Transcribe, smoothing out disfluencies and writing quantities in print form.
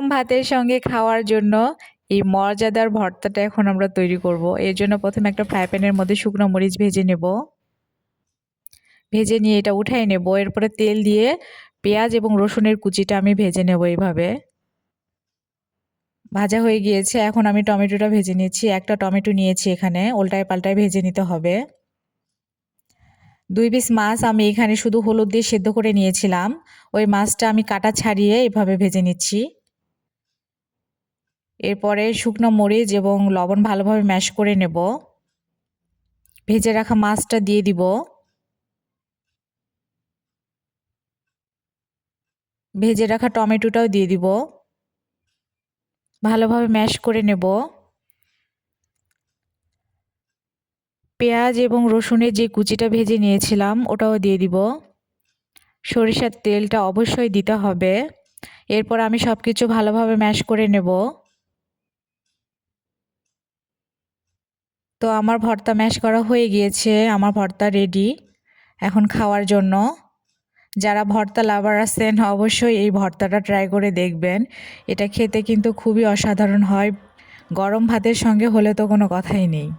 ভাতের সঙ্গে খাওয়ার জন্য এই মজাদার ভর্তাটা এখন আমরা তৈরি করব। এর জন্য প্রথমে একটা ফ্রাই প্যানের মধ্যে শুকনো মরিচ ভেজে নেব। ভেজে নিয়ে এটা উঠাই নেব। এরপরে তেল দিয়ে পেঁয়াজ এবং রসুনের কুচিটা আমি ভেজে নেব এইভাবে। ভাজা হয়ে গিয়েছে। এখন আমি টমেটোটা ভেজে নিচ্ছি। একটা টমেটো নিয়েছি এখানে, উল্টায় পাল্টায় ভেজে নিতে হবে। 2 পিস মাছ আমি এখানে শুধু হলুদ দিয়ে সেদ্ধ করে নিয়েছিলাম। ওই মাছটা আমি কাটা ছাড়িয়ে এভাবে ভেজে নিচ্ছি। এরপরে শুকনো মরিচ এবং লবণ ভালোভাবে ম্যাশ করে নেব। ভেজে রাখা মাছটা দিয়ে দিব। ভেজে রাখা টমেটোটাও দিয়ে দিব। ভালোভাবে ম্যাশ করে নেব। পেঁয়াজ এবং রসুনের যে কুচিটা ভেজে নিয়েছিলাম ওটাও দিয়ে দিব। সরিষার তেলটা অবশ্যই দিতে হবে। এরপর আমি সবকিছু ভালোভাবে ম্যাশ করে নেব। তো আমার ভর্তা ম্যাশ করা হয়ে গিয়েছে। আমার ভর্তা রেডি এখন খাওয়ার জন্য। যারা ভর্তা লাভার আছেন অবশ্যই এই ভর্তাটা ট্রাই করে দেখবেন। এটা খেতে কিন্তু খুবই অসাধারণ হয়। গরম ভাতের সঙ্গে হলে তো কোনো কথাই নেই।